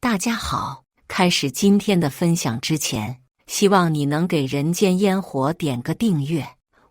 大家好，开始今天的分享之前，希望你能给人间烟火点个订阅，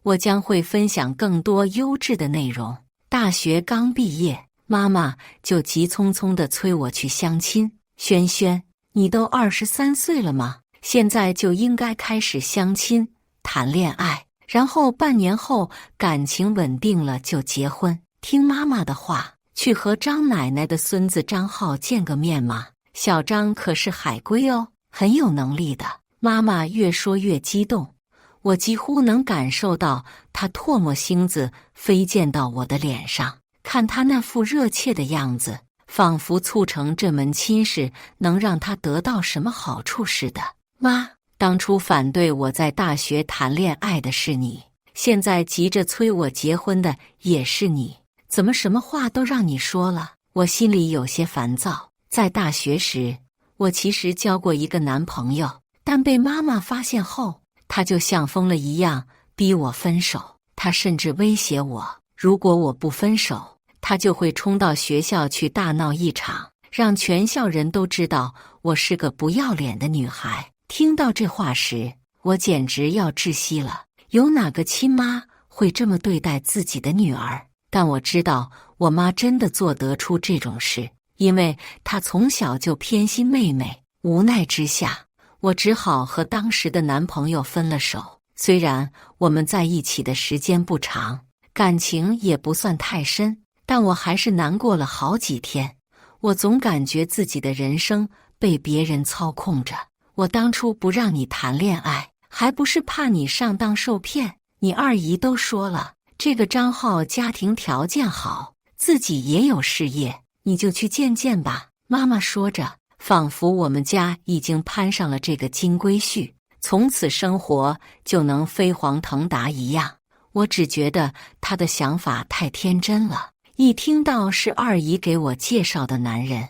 我将会分享更多优质的内容。大学刚毕业，妈妈就急匆匆地催我去相亲。轩轩，你都23岁了吗？现在就应该开始相亲、谈恋爱，然后半年后感情稳定了就结婚。听妈妈的话，去和张奶奶的孙子张浩见个面嘛。小张可是海归哦，很有能力的。妈妈越说越激动，我几乎能感受到她唾沫星子飞溅到我的脸上。看她那副热切的样子，仿佛促成这门亲事能让她得到什么好处似的。妈，当初反对我在大学谈恋爱的是你，现在急着催我结婚的也是你，怎么什么话都让你说了？我心里有些烦躁。在大学时，我其实交过一个男朋友，但被妈妈发现后，他就像疯了一样逼我分手。他甚至威胁我，如果我不分手，他就会冲到学校去大闹一场，让全校人都知道我是个不要脸的女孩。听到这话时，我简直要窒息了。有哪个亲妈会这么对待自己的女儿？但我知道我妈真的做得出这种事，因为她从小就偏心妹妹。无奈之下，我只好和当时的男朋友分了手。虽然我们在一起的时间不长，感情也不算太深，但我还是难过了好几天。我总感觉自己的人生被别人操控着。我当初不让你谈恋爱，还不是怕你上当受骗。你二姨都说了，这个张浩家庭条件好，自己也有事业，你就去见见吧。妈妈说着，仿佛我们家已经攀上了这个金龟婿，从此生活就能飞黄腾达一样。我只觉得她的想法太天真了。一听到是二姨给我介绍的男人，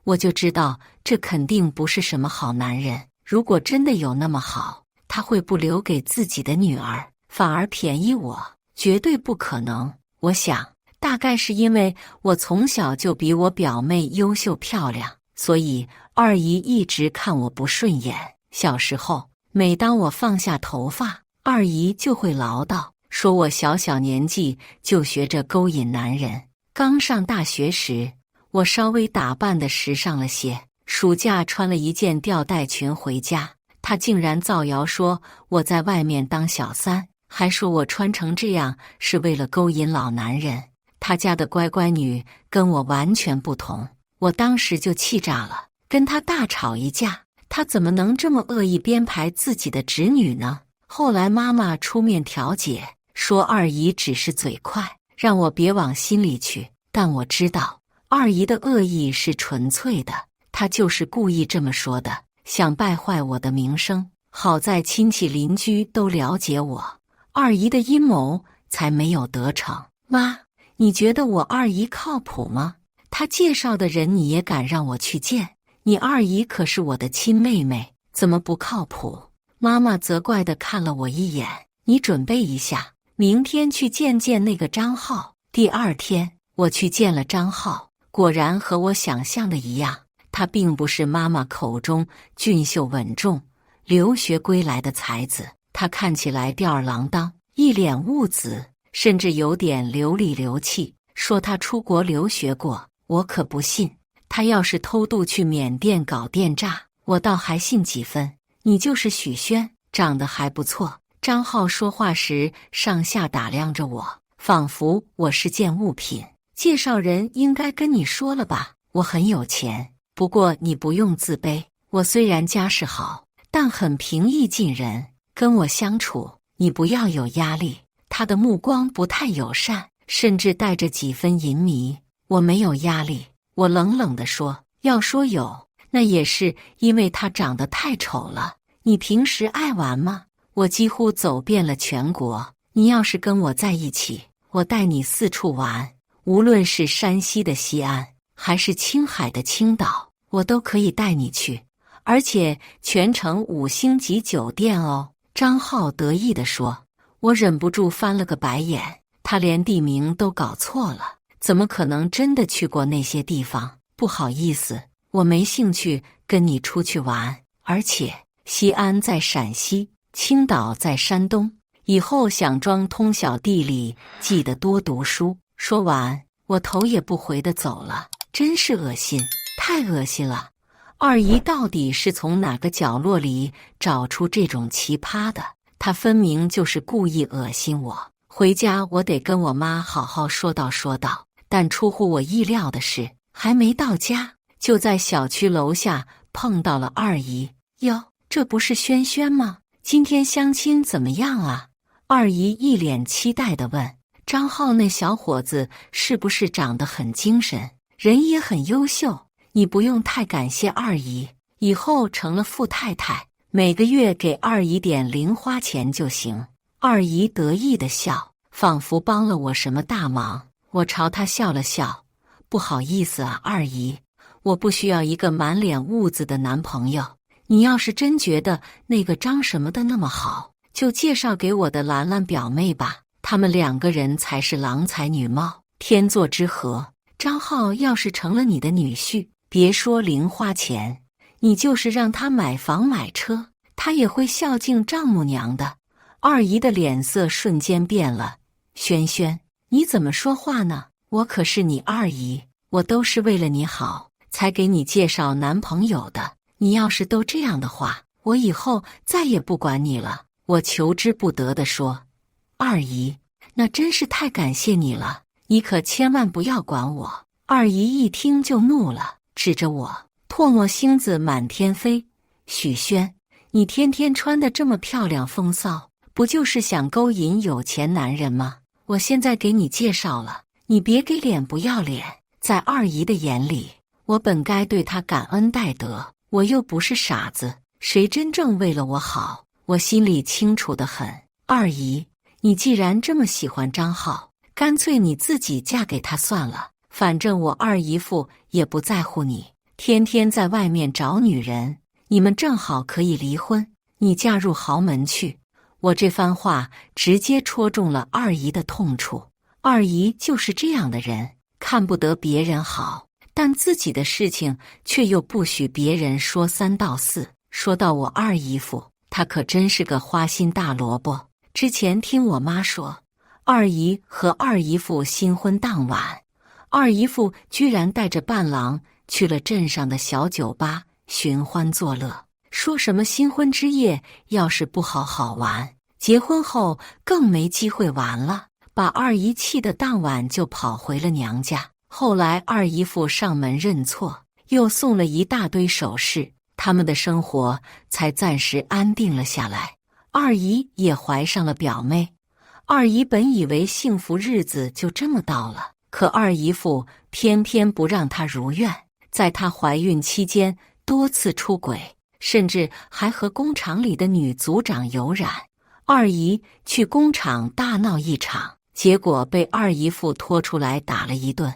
我就知道这肯定不是什么好男人。如果真的有那么好，他会不留给自己的女儿，反而便宜我？绝对不可能。我想，大概是因为我从小就比我表妹优秀漂亮，所以二姨一直看我不顺眼。小时候，每当我放下头发，二姨就会唠叨，说我小小年纪就学着勾引男人。刚上大学时，我稍微打扮得时尚了些，暑假穿了一件吊带裙回家，她竟然造谣说我在外面当小三，还说我穿成这样是为了勾引老男人。她家的乖乖女跟我完全不同，我当时就气炸了，跟她大吵一架。她怎么能这么恶意编排自己的侄女呢？后来妈妈出面调解，说二姨只是嘴快，让我别往心里去。但我知道二姨的恶意是纯粹的，她就是故意这么说的，想败坏我的名声。好在亲戚邻居都了解我，二姨的阴谋才没有得逞。妈，你觉得我二姨靠谱吗？她介绍的人你也敢让我去见？你二姨可是我的亲妹妹，怎么不靠谱？妈妈责怪地看了我一眼，你准备一下，明天去见见那个张浩。第二天，我去见了张浩，果然和我想象的一样，他并不是妈妈口中俊秀稳重、留学归来的才子。他看起来吊儿郎当，一脸雾紫，甚至有点流里流气。说他出国留学过，我可不信。他要是偷渡去缅甸搞电诈，我倒还信几分。你就是许轩，长得还不错。张浩说话时上下打量着我，仿佛我是件物品。介绍人应该跟你说了吧？我很有钱，不过你不用自卑。我虽然家世好，但很平易近人，跟我相处你不要有压力。他的目光不太友善，甚至带着几分淫靡。我没有压力，我冷冷地说。要说有，那也是因为他长得太丑了。你平时爱玩吗？我几乎走遍了全国，你要是跟我在一起，我带你四处玩，无论是山西的西安，还是青海的青岛，我都可以带你去，而且全程5星级酒店哦。张浩得意地说。我忍不住翻了个白眼，他连地名都搞错了，怎么可能真的去过那些地方？不好意思，我没兴趣跟你出去玩，而且西安在陕西，青岛在山东，以后想装通晓地理，记得多读书。说完，我头也不回地走了。真是恶心，太恶心了！二姨到底是从哪个角落里找出这种奇葩的？她分明就是故意恶心我。回家我得跟我妈好好说道说道。但出乎我意料的是，还没到家，就在小区楼下碰到了二姨。哟，这不是轩轩吗？今天相亲怎么样啊？二姨一脸期待地问。张浩那小伙子是不是长得很精神，人也很优秀？你不用太感谢二姨，以后成了富太太，每个月给二姨点零花钱就行。二姨得意地笑，仿佛帮了我什么大忙。我朝她笑了笑，不好意思啊，二姨，我不需要一个满脸痦子的男朋友。你要是真觉得那个张什么的那么好，就介绍给我的兰兰表妹吧，他们2个人才是郎才女貌，天作之合。张浩要是成了你的女婿，别说零花钱，你就是让他买房买车，他也会孝敬丈母娘的。二姨的脸色瞬间变了。轩轩，你怎么说话呢？我可是你二姨，我都是为了你好才给你介绍男朋友的。你要是都这样的话，我以后再也不管你了。我求之不得地说。二姨，那真是太感谢你了，你可千万不要管我。二姨一听就怒了，指着我，唾沫星子满天飞。许轩，你天天穿得这么漂亮风骚，不就是想勾引有钱男人吗？我现在给你介绍了，你别给脸不要脸。在二姨的眼里，我本该对她感恩戴德，我又不是傻子，谁真正为了我好，我心里清楚得很。二姨，你既然这么喜欢张浩，干脆你自己嫁给他算了，反正我二姨夫也不在乎你，天天在外面找女人，你们正好可以离婚，你嫁入豪门去。我这番话直接戳中了二姨的痛处。二姨就是这样的人，看不得别人好，但自己的事情却又不许别人说三道四。说到我二姨夫，他可真是个花心大萝卜。之前听我妈说，二姨和二姨夫新婚当晚，二姨夫居然带着伴郎去了镇上的小酒吧寻欢作乐，说什么新婚之夜要是不好好玩，结婚后更没机会玩了，把二姨气得当晚就跑回了娘家。后来二姨夫上门认错，又送了一大堆首饰，他们的生活才暂时安定了下来。二姨也怀上了表妹。二姨本以为幸福日子就这么到了，可二姨夫偏偏不让她如愿，在她怀孕期间多次出轨，甚至还和工厂里的女组长有染。二姨去工厂大闹一场，结果被二姨夫拖出来打了一顿。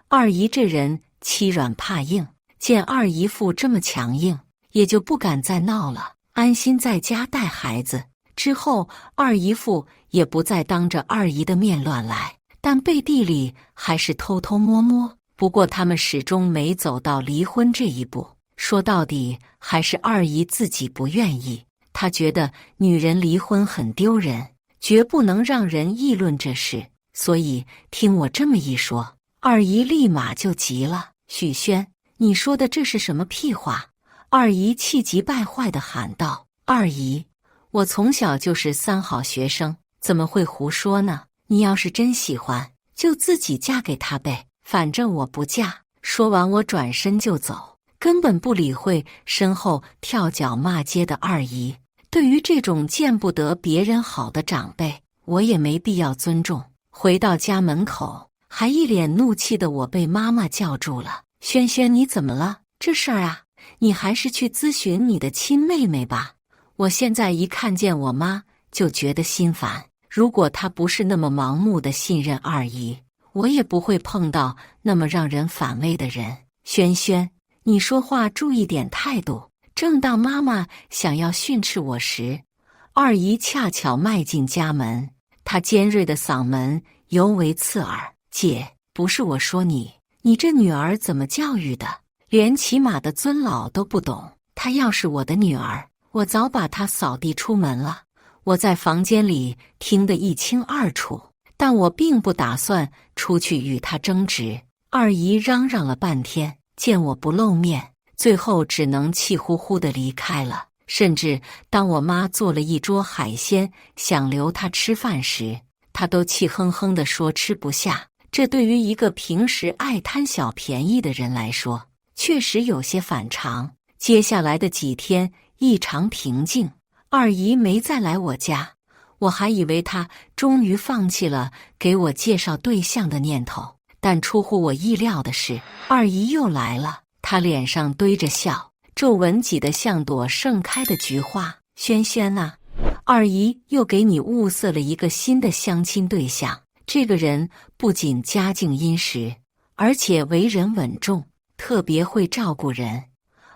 二姨这人欺软怕硬，见二姨夫这么强硬，也就不敢再闹了，安心在家带孩子。之后二姨夫也不再当着二姨的面乱来，但背地里还是偷偷摸摸。不过他们始终没走到离婚这一步，说到底还是二姨自己不愿意。她觉得女人离婚很丢人，绝不能让人议论这事，所以听我这么一说，二姨立马就急了。许轩，你说的这是什么屁话？二姨气急败坏地喊道。二姨，我从小就是三好学生，怎么会胡说呢？你要是真喜欢，就自己嫁给他呗，反正我不嫁。说完我转身就走，根本不理会身后跳脚骂街的二姨。对于这种见不得别人好的长辈，我也没必要尊重。回到家门口，还一脸怒气的我被妈妈叫住了。轩轩，你怎么了？这事儿啊，你还是去咨询你的亲妹妹吧。我现在一看见我妈就觉得心烦，如果她不是那么盲目的信任二姨，我也不会碰到那么让人反胃的人。轩轩，你说话注意点态度。正当妈妈想要训斥我时，二姨恰巧迈进家门，她尖锐的嗓门尤为刺耳。姐，不是我说你，你这女儿怎么教育的？连起码的尊老都不懂。她要是我的女儿，我早把她扫地出门了。我在房间里听得一清二楚，但我并不打算出去与她争执。二姨嚷嚷了半天，见我不露面，最后只能气呼呼地离开了。甚至当我妈做了一桌海鲜，想留她吃饭时，她都气哼哼地说吃不下。这对于一个平时爱贪小便宜的人来说，确实有些反常。接下来的几天异常平静，二姨没再来我家，我还以为她终于放弃了给我介绍对象的念头。但出乎我意料的是，二姨又来了。她脸上堆着笑，皱纹挤得像朵盛开的菊花。轩轩啊，二姨又给你物色了一个新的相亲对象。这个人不仅家境殷实，而且为人稳重，特别会照顾人。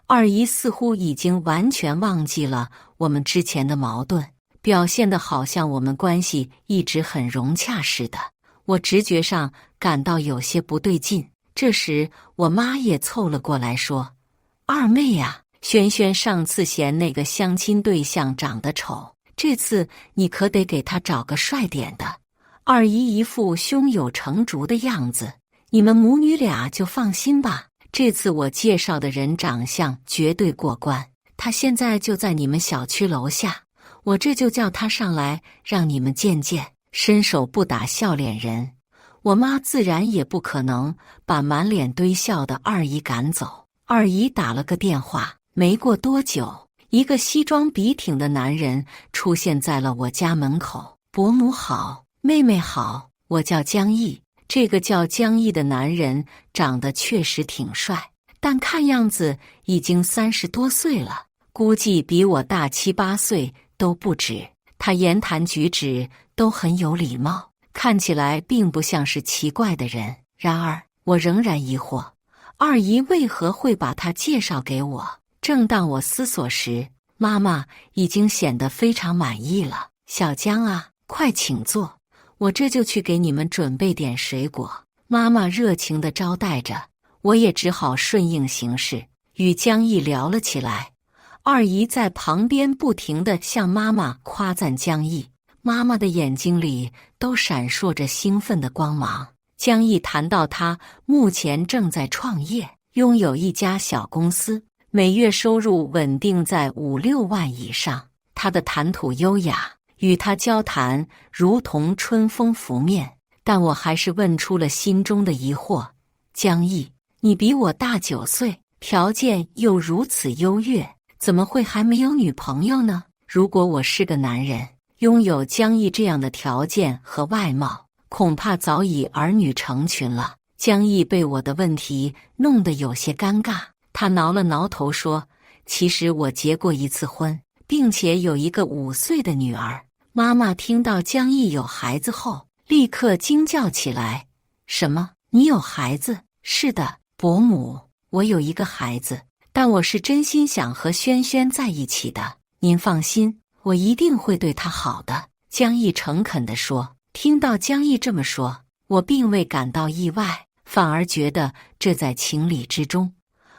二姨似乎已经完全忘记了我们之前的矛盾，表现得好像我们关系一直很融洽似的。我直觉上感到有些不对劲。这时我妈也凑了过来说：“二妹呀，轩轩上次嫌那个相亲对象长得丑，这次你可得给他找个帅点的。”二姨一副胸有成竹的样子，你们母女俩就放心吧，这次我介绍的人长相绝对过关，他现在就在你们小区楼下，我这就叫他上来让你们见见。伸手不打笑脸人，我妈自然也不可能把满脸堆笑的二姨赶走。二姨打了个电话，没过多久，一个西装笔挺的男人出现在了我家门口。伯母好，妹妹好，我叫江毅。这个叫江毅的男人长得确实挺帅，但看样子已经30多岁了，估计比我大7、8岁都不止。他言谈举止都很有礼貌，看起来并不像是奇怪的人。然而我仍然疑惑，二姨为何会把他介绍给我？正当我思索时，妈妈已经显得非常满意了。小江啊，快请坐，我这就去给你们准备点水果。妈妈热情地招待着，我也只好顺应形势，与江毅聊了起来。二姨在旁边不停地向妈妈夸赞江毅，妈妈的眼睛里都闪烁着兴奋的光芒。江毅谈到他目前正在创业，拥有一家小公司，每月收入稳定在5、6万以上。他的谈吐优雅，与他交谈如同春风拂面。但我还是问出了心中的疑惑：江毅，你比我大9岁，条件又如此优越，怎么会还没有女朋友呢？如果我是个男人，拥有江毅这样的条件和外貌，恐怕早已儿女成群了。江毅被我的问题弄得有些尴尬，他挠了挠头说：“其实我结过一次婚，并且有一个5岁的女儿。”妈妈听到江毅有孩子后，立刻惊叫起来：“什么？你有孩子？”“是的，伯母，我有一个孩子。但我是真心想和轩轩在一起的，您放心，我一定会对他好的。”江毅诚恳地说。听到江毅这么说，我并未感到意外，反而觉得这在情理之中。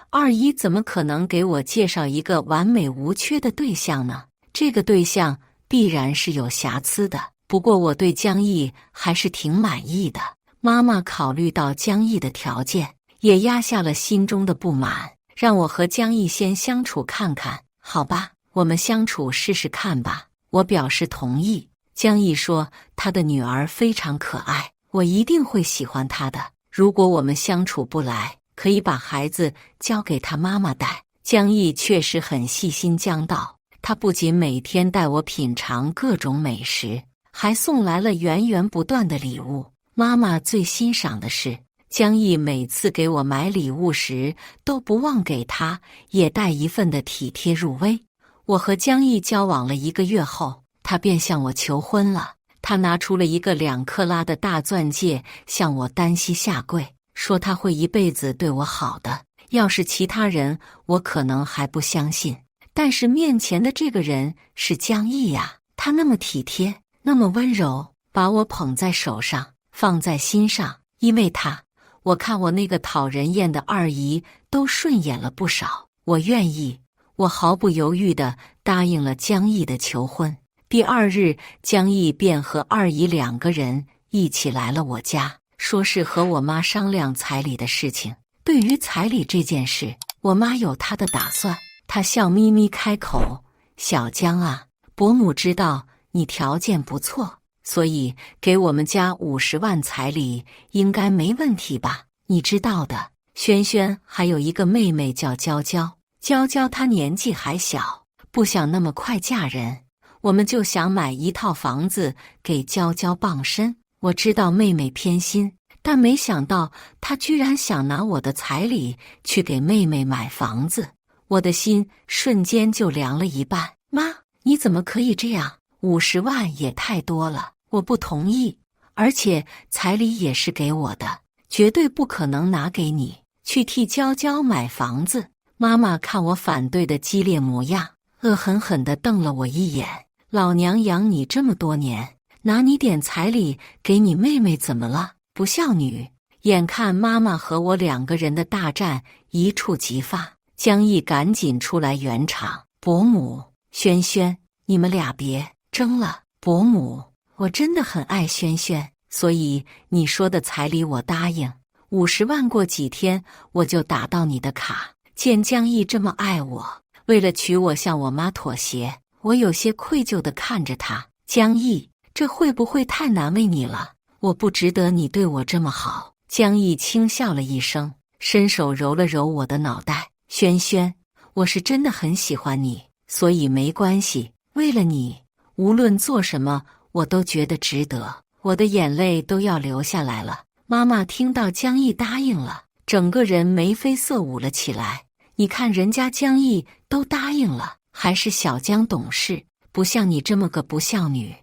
二姨怎么可能给我介绍一个完美无缺的对象呢？这个对象必然是有瑕疵的。不过我对江毅还是挺满意的。妈妈考虑到江毅的条件，也压下了心中的不满，让我和江毅先相处看看。好吧，我们相处试试看吧。我表示同意。江毅说他的女儿非常可爱，我一定会喜欢她的。如果我们相处不来，可以把孩子交给他妈妈带。江毅确实很细心将到，他不仅每天带我品尝各种美食，还送来了源源不断的礼物。妈妈最欣赏的是，江毅每次给我买礼物时，都不忘给他也带一份的体贴入微。我和江毅交往了1个月后，他便向我求婚了。他拿出了一个2克拉的大钻戒，向我单膝下跪，说他会一辈子对我好的。要是其他人，我可能还不相信，但是面前的这个人是江毅呀，他那么体贴，那么温柔，把我捧在手上，放在心上。因为他，我看我那个讨人厌的二姨都顺眼了不少。我愿意，我毫不犹豫地答应了江毅的求婚。第二日，江毅便和二姨2个人一起来了我家，说是和我妈商量彩礼的事情。对于彩礼这件事，我妈有她的打算。她笑眯眯开口：“小江啊，伯母知道你条件不错，所以给我们家50万彩礼应该没问题吧？你知道的，轩轩还有一个妹妹叫娇娇，娇娇她年纪还小，不想那么快嫁人。我们就想买一套房子给娇娇傍身。我知道妹妹偏心，但没想到她居然想拿我的彩礼去给妹妹买房子，我的心瞬间就凉了一半。妈，你怎么可以这样？50万也太多了，我不同意。而且彩礼也是给我的，绝对不可能拿给你去替娇娇买房子。妈妈看我反对的激烈模样，恶狠狠地瞪了我一眼。老娘养你这么多年，拿你点彩礼给你妹妹怎么了？不孝女！眼看妈妈和我2个人的大战一触即发，江毅赶紧出来圆场：“伯母，轩轩，你们俩别争了。伯母，我真的很爱轩轩，所以你说的彩礼我答应。50万过几天我就打到你的卡。”见江毅这么爱我，为了娶我向我妈妥协，我有些愧疚地看着他。江毅，这会不会太难为你了？我不值得你对我这么好。江毅轻笑了一声，伸手揉了揉我的脑袋。轩轩，我是真的很喜欢你，所以没关系。为了你，无论做什么，我都觉得值得。我的眼泪都要流下来了。妈妈听到江毅答应了，整个人眉飞色舞了起来。你看人家江毅都答应了，还是小江懂事，不像你这么个不孝女。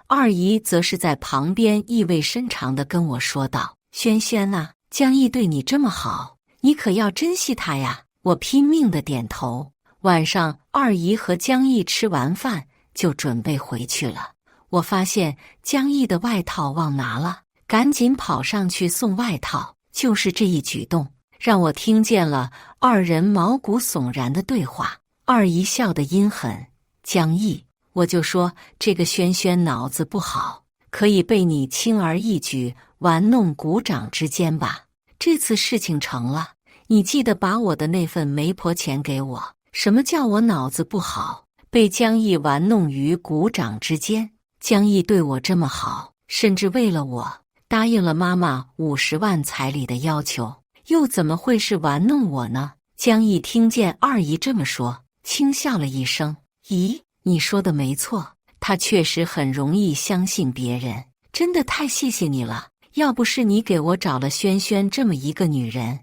二姨则是在旁边意味深长地跟我说道：“轩轩啊，江毅对你这么好，你可要珍惜他呀。”我拼命地点头。晚上，二姨和江毅吃完饭就准备回去了。我发现江毅的外套忘拿了，赶紧跑上去送外套。就是这一举动，让我听见了二人毛骨悚然的对话。二姨笑得阴狠：“江毅，我就说这个轩轩脑子不好，可以被你轻而易举玩弄股掌之间吧？这次事情成了，你记得把我的那份媒婆钱给我。什么叫我脑子不好？被江毅玩弄于股掌之间？江毅对我这么好，甚至为了我答应了妈妈50万彩礼的要求，又怎么会是玩弄我呢？”江毅听见二姨这么说，轻笑了一声：“咦，你说的没错，他确实很容易相信别人，真的太谢谢你了。要不是你给我找了轩轩这么一个女人，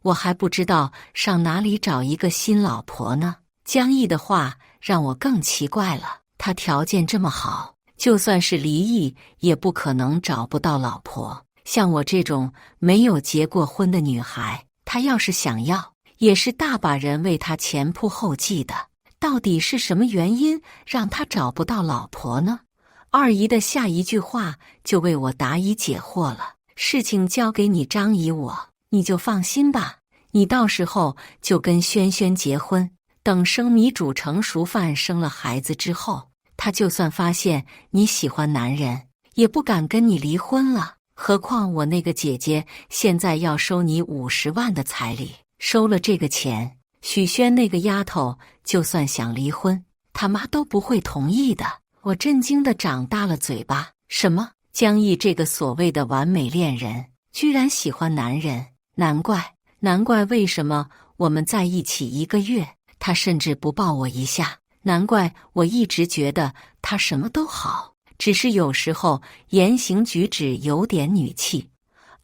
我还不知道上哪里找一个新老婆呢。”江毅的话让我更奇怪了，他条件这么好，就算是离异也不可能找不到老婆。像我这种没有结过婚的女孩，他要是想要，也是大把人为他前仆后继的。到底是什么原因让他找不到老婆呢？二姨的下一句话就为我答疑解惑了：“事情交给你张姨你就放心吧，你到时候就跟轩轩结婚，等生米煮成熟饭，生了孩子之后，他就算发现你喜欢男人，也不敢跟你离婚了。何况我那个姐姐现在要收你50万的彩礼，收了这个钱，许轩那个丫头就算想离婚，他妈都不会同意的。”我震惊地长大了嘴巴：“什么？江毅这个所谓的完美恋人，居然喜欢男人？难怪为什么我们在一起1个月，他甚至不抱我一下。难怪我一直觉得他什么都好，只是有时候言行举止有点女气。”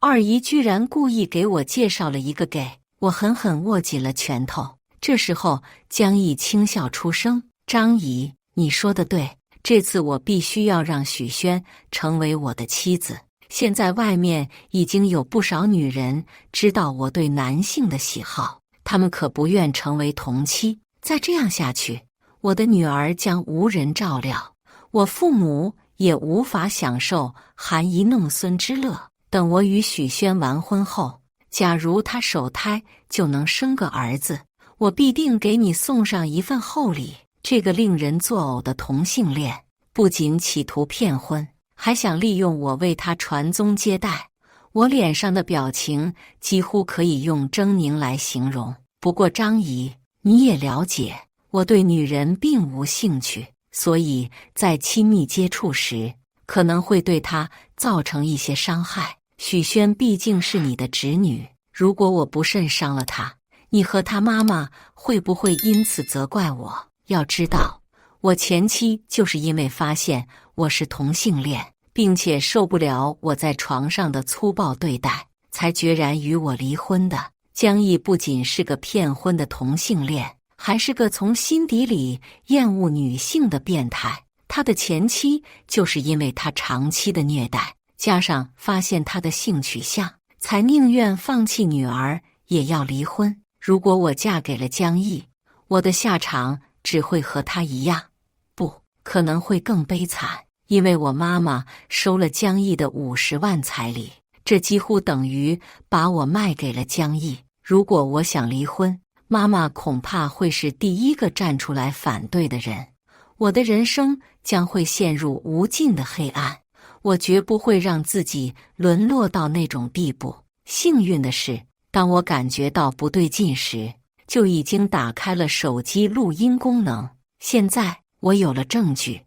二姨居然故意给我介绍了一个 gay， 我狠狠握紧了拳头。这时候江毅轻笑出声：“张姨，你说的对，这次我必须要让许轩成为我的妻子。现在外面已经有不少女人知道我对男性的喜好，她们可不愿成为同妻。再这样下去，我的女儿将无人照料，我父母也无法享受含饴弄孙之乐。等我与许轩完婚后，假如他首胎就能生个儿子，我必定给你送上一份厚礼。这个令人作呕的同性恋，不仅企图骗婚，还想利用我为他传宗接代。我脸上的表情几乎可以用狰狞来形容。不过张姨，你也了解，我对女人并无兴趣，所以在亲密接触时，可能会对她造成一些伤害。许宣毕竟是你的侄女，如果我不慎伤了她，你和她妈妈会不会因此责怪我？要知道，我前妻就是因为发现我是同性恋，并且受不了我在床上的粗暴对待，才决然与我离婚的。江毅不仅是个骗婚的同性恋，还是个从心底里厌恶女性的变态。他的前妻就是因为他长期的虐待，加上发现他的性取向，才宁愿放弃女儿也要离婚。如果我嫁给了江毅，我的下场只会和他一样，不，可能会更悲惨。因为我妈妈收了江毅的50万彩礼，这几乎等于把我卖给了江毅。如果我想离婚，妈妈恐怕会是第一个站出来反对的人，我的人生将会陷入无尽的黑暗。我绝不会让自己沦落到那种地步。幸运的是，当我感觉到不对劲时，就已经打开了手机录音功能。现在我有了证据，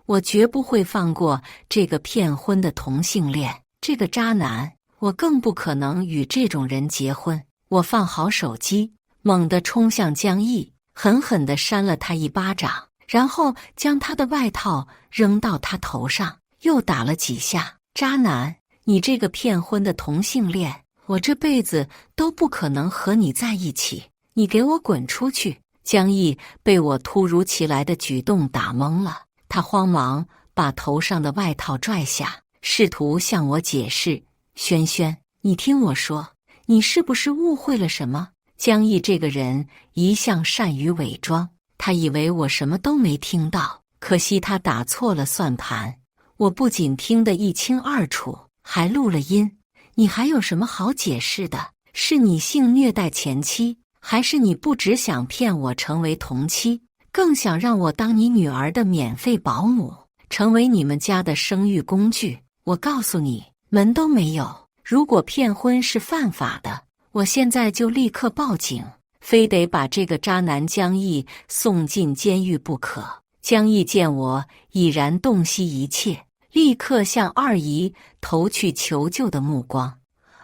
我绝不会放过这个骗婚的同性恋，这个渣男。我更不可能与这种人结婚。我放好手机，猛地冲向江毅，狠狠地扇了他一巴掌，然后将他的外套扔到他头上，又打了几下。渣男，你这个骗婚的同性恋，我这辈子都不可能和你在一起，你给我滚出去！江毅被我突如其来的举动打懵了，他慌忙把头上的外套拽下，试图向我解释：轩轩，你听我说，你是不是误会了什么？江毅这个人一向善于伪装，他以为我什么都没听到，可惜他打错了算盘。我不仅听得一清二楚，还录了音。你还有什么好解释的？是你性虐待前妻，还是你不只想骗我成为同妻，更想让我当你女儿的免费保姆，成为你们家的生育工具？我告诉你，门都没有。如果骗婚是犯法的，我现在就立刻报警，非得把这个渣男江毅送进监狱不可。江毅见我已然洞悉一切，立刻向二姨投去求救的目光。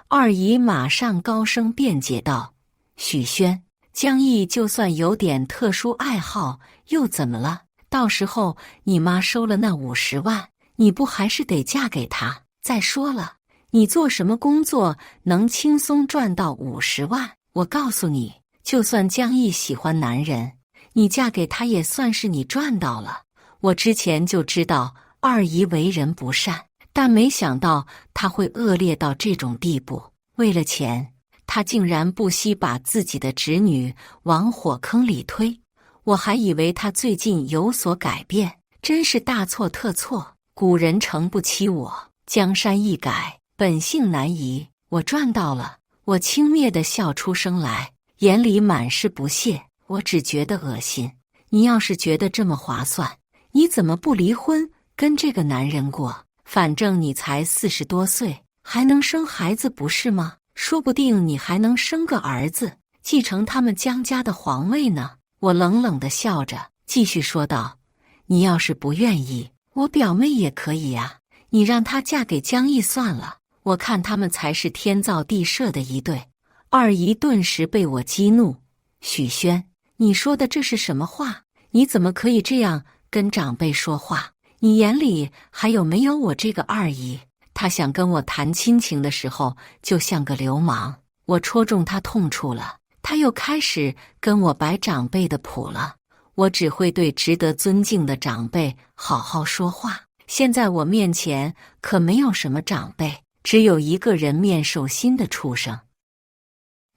二姨马上高声辩解道：许宣，江毅就算有点特殊爱好又怎么了？到时候你妈收了那50万，你不还是得嫁给他？再说了，你做什么工作能轻松赚到50万？我告诉你，就算江毅喜欢男人，你嫁给他也算是你赚到了。我之前就知道二姨为人不善，但没想到她会恶劣到这种地步。为了钱，她竟然不惜把自己的侄女往火坑里推。我还以为她最近有所改变，真是大错特错。古人诚不欺我，江山易改，本性难移。我赚到了。我轻蔑地笑出声来，眼里满是不屑。我只觉得恶心。你要是觉得这么划算，你怎么不离婚，跟这个男人过？反正你才40多岁，还能生孩子不是吗？说不定你还能生个儿子，继承他们江家的皇位呢。我冷冷地笑着，继续说道：你要是不愿意，我表妹也可以呀，你让她嫁给江毅算了，我看他们才是天造地设的一对。二姨顿时被我激怒：许宣，你说的这是什么话？你怎么可以这样跟长辈说话？你眼里还有没有我这个二姨？她想跟我谈亲情的时候就像个流氓，我戳中她痛处了，她又开始跟我摆长辈的谱了。我只会对值得尊敬的长辈好好说话，现在我面前可没有什么长辈，只有一个人面兽心的畜生。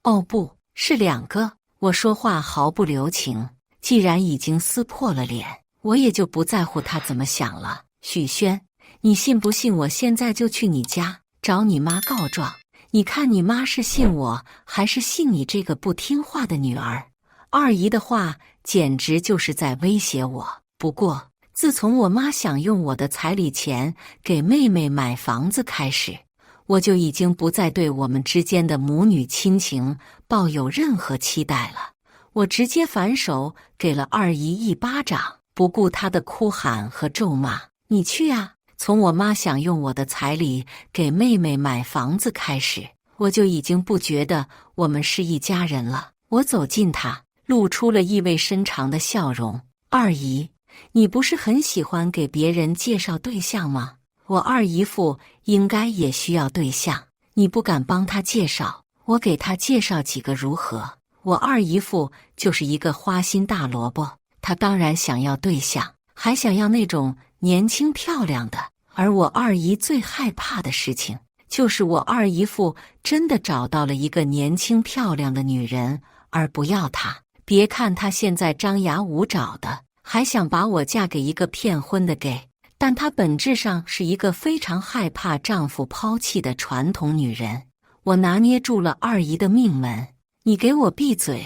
哦，不是2个。我说话毫不留情，既然已经撕破了脸，我也就不在乎他怎么想了。许宣，你信不信我现在就去你家找你妈告状？你看你妈是信我，还是信你这个不听话的女儿？二姨的话简直就是在威胁我。不过，自从我妈想用我的彩礼钱给妹妹买房子开始，我就已经不再对我们之间的母女亲情抱有任何期待了。我直接反手给了二姨一巴掌，不顾她的哭喊和咒骂。你去啊！从我妈想用我的彩礼给妹妹买房子开始，我就已经不觉得我们是一家人了。我走近她，露出了意味深长的笑容。二姨，你不是很喜欢给别人介绍对象吗？我二姨夫应该也需要对象，你不敢帮他介绍，我给他介绍几个如何？我二姨夫就是一个花心大萝卜，他当然想要对象，还想要那种年轻漂亮的。而我二姨最害怕的事情，就是我二姨夫真的找到了一个年轻漂亮的女人，而不要她。别看他现在张牙舞爪的，还想把我嫁给一个骗婚的 gay， 但她本质上是一个非常害怕丈夫抛弃的传统女人。我拿捏住了二姨的命门，你给我闭嘴！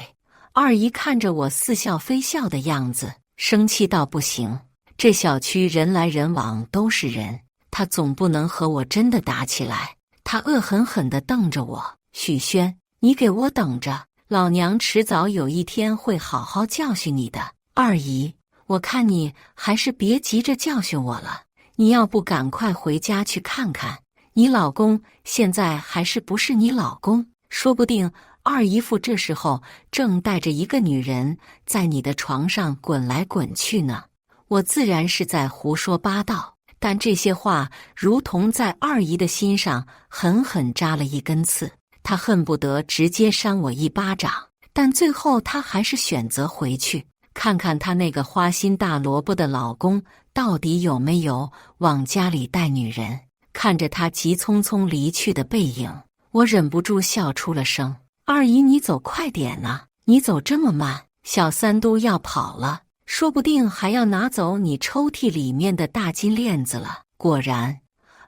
二姨看着我似笑非笑的样子，生气到不行。这小区人来人往都是人，她总不能和我真的打起来。她恶狠狠地瞪着我，许宣，你给我等着，老娘迟早有一天会好好教训你的。二姨，我看你还是别急着教训我了，你要不赶快回家去看看，你老公现在还是不是你老公？说不定二姨夫这时候正带着一个女人在你的床上滚来滚去呢。我自然是在胡说八道，但这些话如同在二姨的心上狠狠扎了一根刺，她恨不得直接扇我一巴掌，但最后她还是选择回去看看她那个花心大萝卜的老公到底有没有往家里带女人。看着他急匆匆离去的背影，我忍不住笑出了声。二姨，你走快点啊，你走这么慢，小三都要跑了，说不定还要拿走你抽屉里面的大金链子了。果然，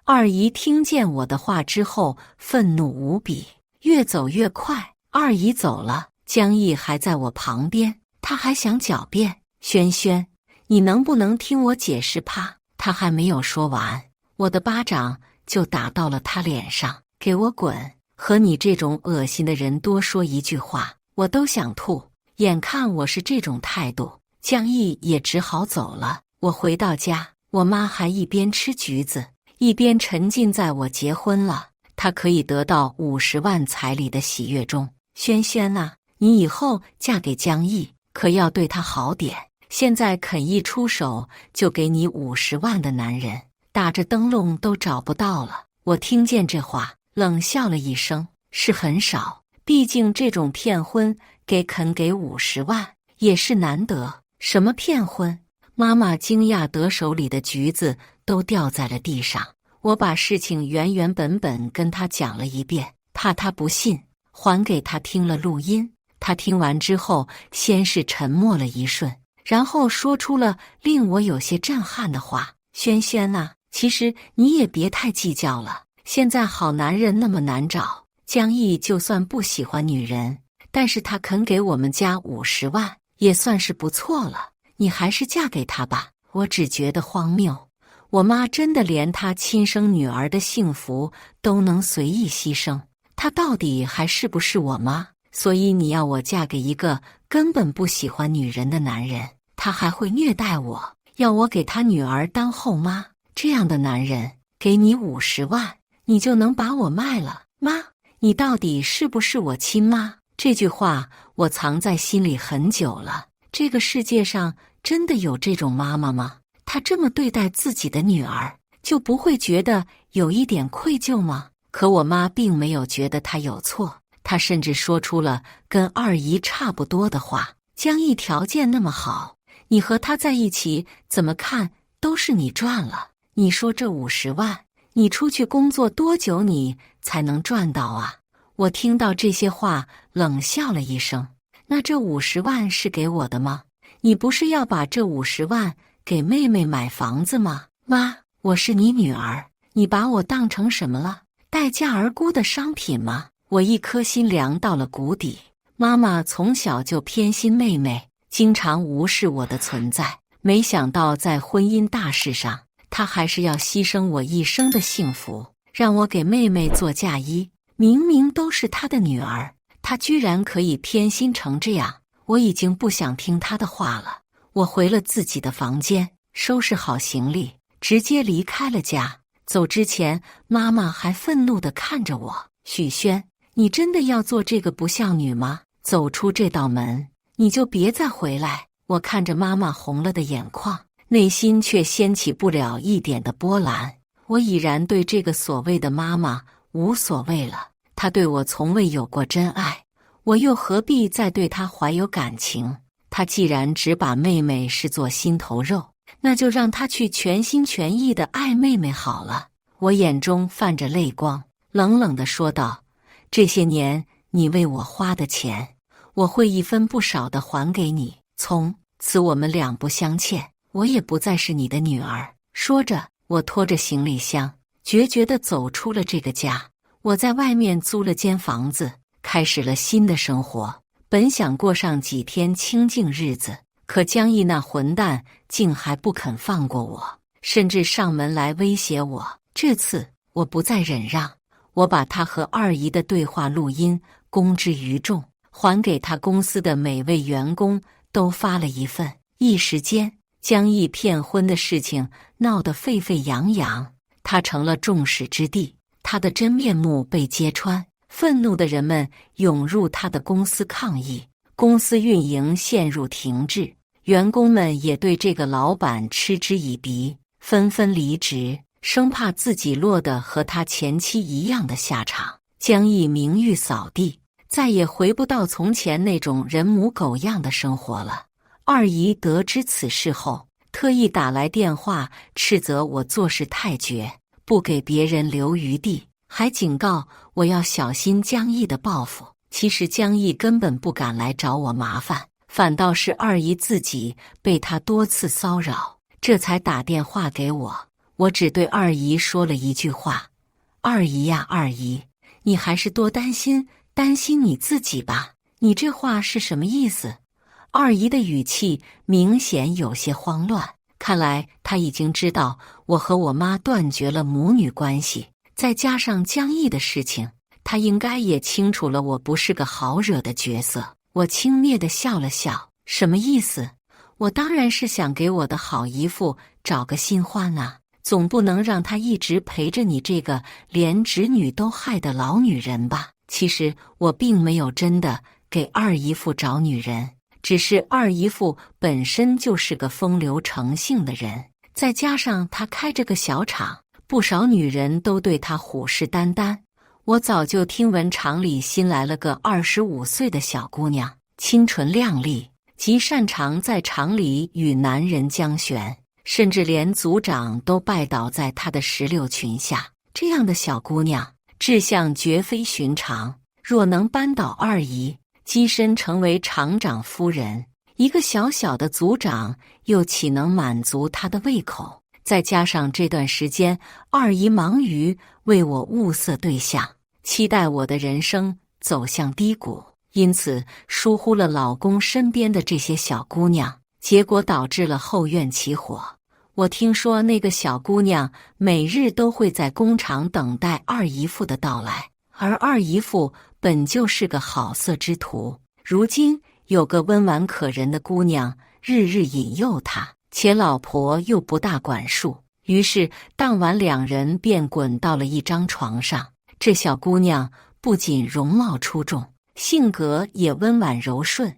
二姨听见我的话之后愤怒无比，越走越快。二姨走了，江毅还在我旁边，他还想狡辩。轩轩，你能不能听我解释？啪！他还没有说完，我的巴掌就打到了他脸上。给我滚！和你这种恶心的人多说一句话，我都想吐。眼看我是这种态度，江毅也只好走了。我回到家，我妈还一边吃橘子，一边沉浸在我结婚了，她可以得到50万彩礼的喜悦中。轩轩啊，你以后嫁给江毅，可要对他好点。现在肯一出手就给你50万的男人，打着灯笼都找不到了。我听见这话，冷笑了一声，是很少，毕竟这种骗婚肯给50万也是难得。什么骗婚？妈妈惊讶得手里的橘子都掉在了地上。我把事情原原本本跟他讲了一遍，怕他不信，还给他听了录音。他听完之后，先是沉默了一瞬，然后说出了令我有些震撼的话：轩轩啊，其实你也别太计较了，现在好男人那么难找，江毅就算不喜欢女人，但是他肯给我们家50万，也算是不错了，你还是嫁给他吧。我只觉得荒谬，我妈真的连她亲生女儿的幸福都能随意牺牲，她到底还是不是我妈？所以你要我嫁给一个根本不喜欢女人的男人，他还会虐待我，要我给他女儿当后妈，这样的男人给你50万，你就能把我卖了？妈，你到底是不是我亲妈？这句话我藏在心里很久了。这个世界上真的有这种妈妈吗？她这么对待自己的女儿，就不会觉得有一点愧疚吗？可我妈并没有觉得她有错，她甚至说出了跟二姨差不多的话：江毅条件那么好，你和他在一起怎么看都是你赚了。你说这50万，你出去工作多久你才能赚到啊？我听到这些话冷笑了一声。那这50万是给我的吗？你不是要把这50万给妹妹买房子吗？妈，我是你女儿，你把我当成什么了？待价而沽的商品吗？我一颗心凉到了谷底。妈妈从小就偏心妹妹，经常无视我的存在。没想到在婚姻大事上，她还是要牺牲我一生的幸福，让我给妹妹做嫁衣。明明都是她的女儿，她居然可以偏心成这样。我已经不想听她的话了。我回了自己的房间，收拾好行李，直接离开了家。走之前，妈妈还愤怒地看着我：“许萱，你真的要做这个不孝女吗？走出这道门，你就别再回来。”我看着妈妈红了的眼眶，内心却掀起不了一点的波澜。我已然对这个所谓的妈妈无所谓了，她对我从未有过真爱，我又何必再对她怀有感情？她既然只把妹妹视作心头肉，那就让她去全心全意地爱妹妹好了。我眼中泛着泪光，冷冷地说道：“这些年你为我花的钱，我会一分不少地还给你。从此我们两不相欠，我也不再是你的女儿。”说着，我拖着行李箱，决绝地走出了这个家。我在外面租了间房子，开始了新的生活。本想过上几天清静日子，可江毅那混蛋竟还不肯放过我，甚至上门来威胁我。这次我不再忍让，我把他和二姨的对话录音公之于众，还给他公司的每位员工都发了一份。一时间，江毅骗婚的事情闹得沸沸扬扬，他成了众矢之的，他的真面目被揭穿。愤怒的人们涌入他的公司抗议，公司运营陷入停滞，员工们也对这个老板嗤之以鼻，纷纷离职，生怕自己落得和他前妻一样的下场。江毅名誉扫地，再也回不到从前那种人模狗样的生活了。二姨得知此事后，特意打来电话斥责我做事太绝，不给别人留余地，还警告我要小心江毅的报复。其实江毅根本不敢来找我麻烦，反倒是二姨自己被他多次骚扰，这才打电话给我。我只对二姨说了一句话：“二姨呀，二姨，你还是多担心你自己吧。你这话是什么意思？”二姨的语气明显有些慌乱，看来她已经知道我和我妈断绝了母女关系，再加上江毅的事情，她应该也清楚了我不是个好惹的角色。我轻蔑地笑了笑：“什么意思？我当然是想给我的好姨父找个新欢啊，总不能让她一直陪着你这个连侄女都害的老女人吧？”其实我并没有真的给二姨父找女人，只是二姨父本身就是个风流成性的人，再加上他开着个小厂，不少女人都对他虎视眈眈。我早就听闻厂里新来了个25岁的小姑娘，清纯靓丽，极擅长在厂里与男人僵旋，甚至连组长都拜倒在她的石榴裙下。这样的小姑娘志向绝非寻常，若能扳倒二姨，跻身成为厂长夫人，一个小小的组长又岂能满足她的胃口？再加上这段时间二姨忙于为我物色对象，期待我的人生走向低谷，因此疏忽了老公身边的这些小姑娘，结果导致了后院起火。我听说那个小姑娘每日都会在工厂等待二姨父的到来，而二姨父本就是个好色之徒，如今有个温婉可人的姑娘日日引诱他，且老婆又不大管束，于是当晚两人便滚到了一张床上。这小姑娘不仅容貌出众，性格也温婉柔顺，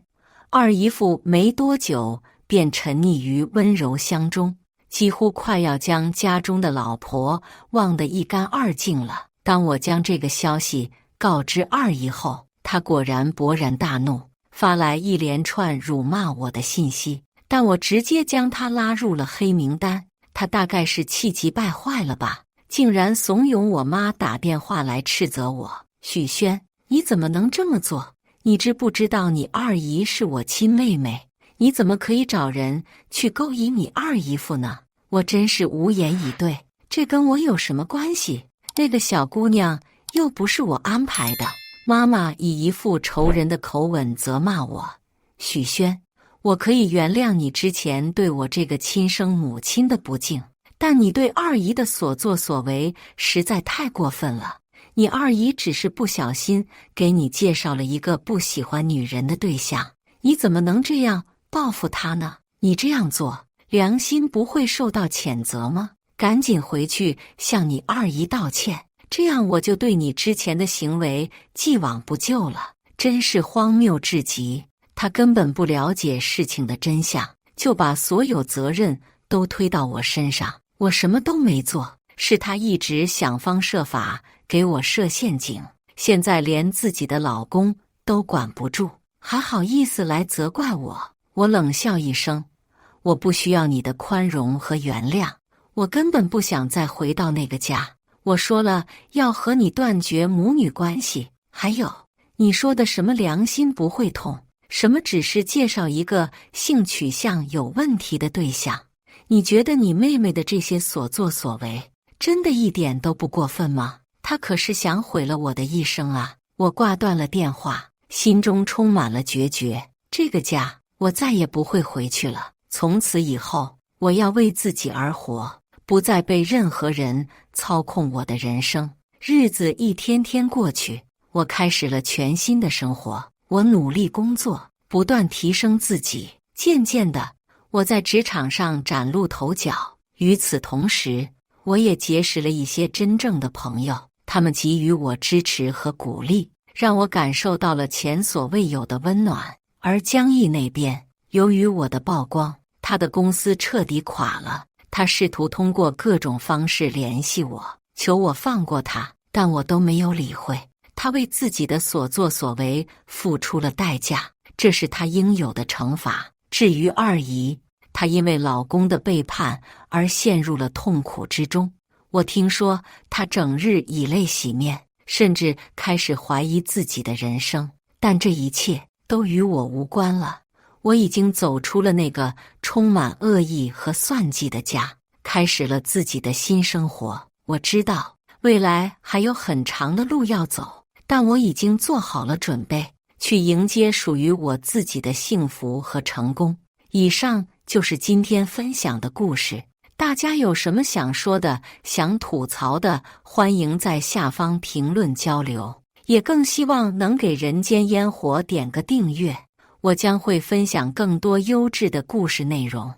二姨父没多久便沉溺于温柔乡中，几乎快要将家中的老婆忘得一干二净了。当我将这个消息告知二姨后，她果然勃然大怒，发来一连串辱骂我的信息，但我直接将她拉入了黑名单。她大概是气急败坏了吧，竟然怂恿我妈打电话来斥责我：“许萱，你怎么能这么做？你知不知道你二姨是我亲妹妹？你怎么可以找人去勾引你二姨父呢？”我真是无言以对，这跟我有什么关系？那个小姑娘又不是我安排的。妈妈以一副仇人的口吻责骂我：许宣，我可以原谅你之前对我这个亲生母亲的不敬，但你对二姨的所作所为实在太过分了。你二姨只是不小心给你介绍了一个不喜欢女人的对象，你怎么能这样报复她呢？你这样做，良心不会受到谴责吗？赶紧回去向你二姨道歉，这样我就对你之前的行为既往不咎了。真是荒谬至极，他根本不了解事情的真相，就把所有责任都推到我身上。我什么都没做，是他一直想方设法给我设陷阱，现在连自己的老公都管不住，还好意思来责怪我。我冷笑一声，我不需要你的宽容和原谅，我根本不想再回到那个家。我说了要和你断绝母女关系，还有你说的什么良心不会痛，什么只是介绍一个性取向有问题的对象，你觉得你妹妹的这些所作所为真的一点都不过分吗？她可是想毁了我的一生啊！我挂断了电话，心中充满了决绝。这个家我再也不会回去了，从此以后我要为自己而活，不再被任何人操控我的人生。日子一天天过去，我开始了全新的生活。我努力工作，不断提升自己，渐渐的，我在职场上崭露头角。与此同时，我也结识了一些真正的朋友，他们给予我支持和鼓励，让我感受到了前所未有的温暖。而江毅那边，由于我的曝光，他的公司彻底垮了。他试图通过各种方式联系我，求我放过他，但我都没有理会。他为自己的所作所为付出了代价，这是他应有的惩罚。至于二姨，她因为老公的背叛而陷入了痛苦之中。我听说她整日以泪洗面，甚至开始怀疑自己的人生，但这一切都与我无关了。我已经走出了那个充满恶意和算计的家，开始了自己的新生活。我知道未来还有很长的路要走，但我已经做好了准备，去迎接属于我自己的幸福和成功。以上就是今天分享的故事，大家有什么想说的、想吐槽的，欢迎在下方评论交流，也更希望能给人间烟火点个订阅，我将会分享更多优质的故事内容。